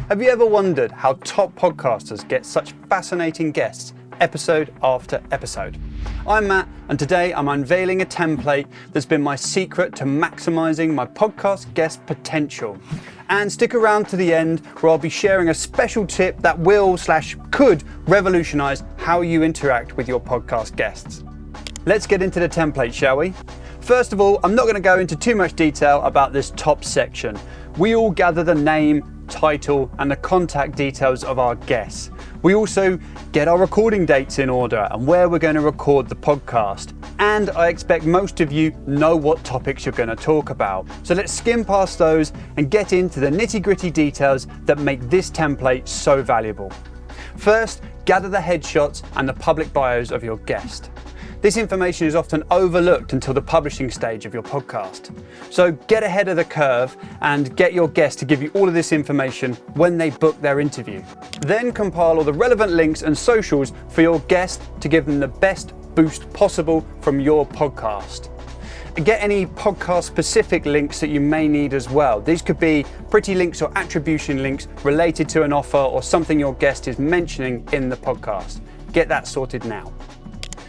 Have you ever wondered how top podcasters get such fascinating guests episode after episode? I'm Matt, and today I'm unveiling a template that's been my secret to maximizing my podcast guest potential. And stick around to the end where I'll be sharing a special tip that will/could revolutionize how you interact with your podcast guests. Let's get into the template, shall we? First of all, I'm not going to go into too much detail about this top section. We all gather the name, title, and the contact details of our guests. We also get our recording dates in order and where we're going to record the podcast. And I expect most of you know what topics you're going to talk about. So let's skim past those and get into the nitty-gritty details that make this template so valuable. First, gather the headshots and the public bios of your guest. This information is often overlooked until the publishing stage of your podcast. So get ahead of the curve and get your guest to give you all of this information when they book their interview. Then compile all the relevant links and socials for your guest to give them the best boost possible from your podcast. Get any podcast specific links that you may need as well. These could be pretty links or attribution links related to an offer or something your guest is mentioning in the podcast. Get that sorted now.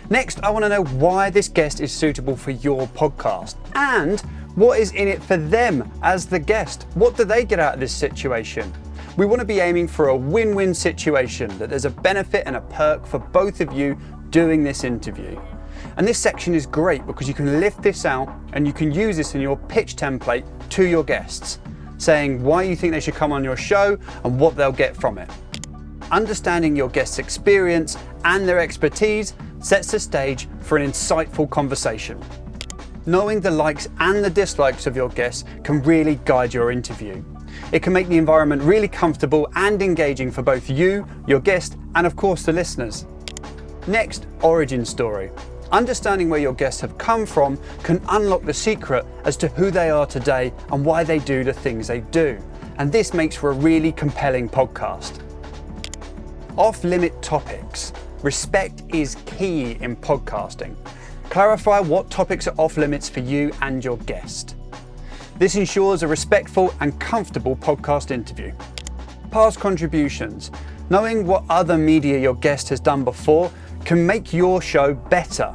Next, I want to know why this guest is suitable for your podcast and what is in it for them as the guest. What do they get out of this situation? We want to be aiming for a win-win situation, that there's a benefit and a perk for both of you doing this interview. And this section is great because you can lift this out and you can use this in your pitch template to your guests, saying why you think they should come on your show and what they'll get from it. Understanding your guest's experience and their expertise sets the stage for an insightful conversation. Knowing the likes and the dislikes of your guests can really guide your interview. It can make the environment really comfortable and engaging for both you, your guest, and of course the listeners. Next, origin story. Understanding where your guests have come from can unlock the secret as to who they are today and why they do the things they do. And this makes for a really compelling podcast. Off-limit topics. Respect is key in podcasting. Clarify what topics are off limits for you and your guest. This ensures a respectful and comfortable podcast interview. Past contributions. Knowing what other media your guest has done before can make your show better.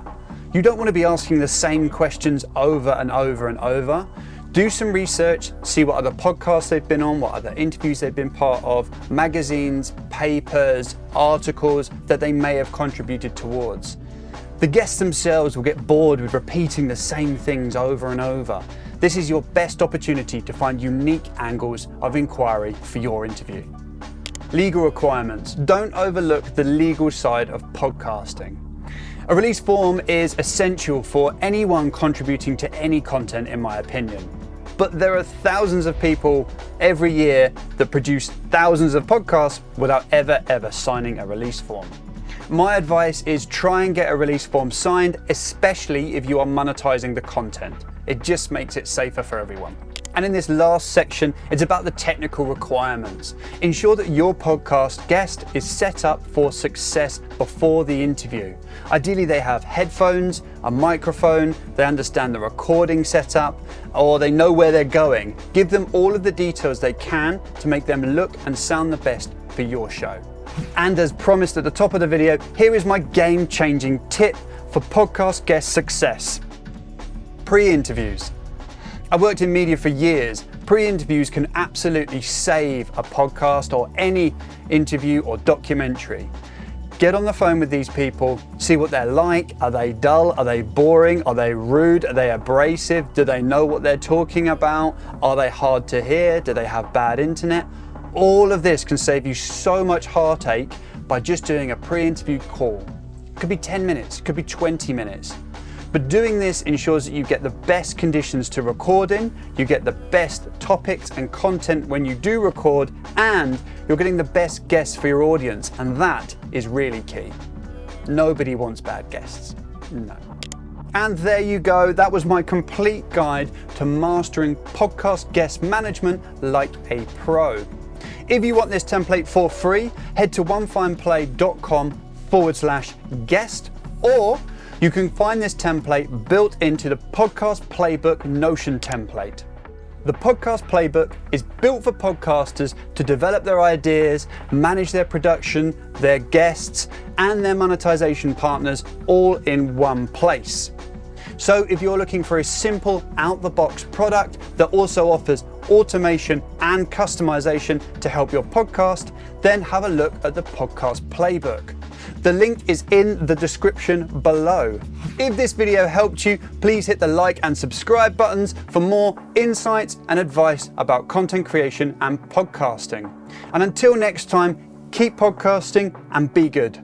You don't want to be asking the same questions over and over and over. Do some research, see what other podcasts they've been on, what other interviews they've been part of, magazines, papers, articles that they may have contributed towards. The guests themselves will get bored with repeating the same things over and over. This is your best opportunity to find unique angles of inquiry for your interview. Legal requirements. Don't overlook the legal side of podcasting. A release form is essential for anyone contributing to any content, in my opinion. But there are thousands of people every year that produce thousands of podcasts without ever signing a release form. My advice is try and get a release form signed, especially if you are monetizing the content. It just makes it safer for everyone. And in this last section, it's about the technical requirements. Ensure that your podcast guest is set up for success before the interview. Ideally, they have headphones, a microphone, they understand the recording setup, or they know where they're going. Give them all of the details they can to make them look and sound the best for your show. And as promised at the top of the video, here is my game-changing tip for podcast guest success. Pre-interviews. I've worked in media for years. Pre-interviews can absolutely save a podcast or any interview or documentary. Get on the phone with these people, see what they're like. Are they dull? Are they boring? Are they rude? Are they abrasive? Do they know what they're talking about? Are they hard to hear? Do they have bad internet? All of this can save you so much heartache by just doing a pre-interview call. It could be 10 minutes, it could be 20 minutes. But doing this ensures that you get the best conditions to record in, you get the best topics and content when you do record, and you're getting the best guests for your audience, and that is really key. Nobody wants bad guests, no. And there you go, that was my complete guide to mastering podcast guest management like a pro. If you want this template for free, head to onefineplay.com/guest, or you can find this template built into the Podcast Playbook Notion template. The Podcast Playbook is built for podcasters to develop their ideas, manage their production, their guests, and their monetization partners all in one place. So if you're looking for a simple out-the-box product that also offers automation and customization to help your podcast, then have a look at the Podcast Playbook. The link is in the description below. If this video helped you, please hit the like and subscribe buttons for more insights and advice about content creation and podcasting. And until next time, keep podcasting and be good.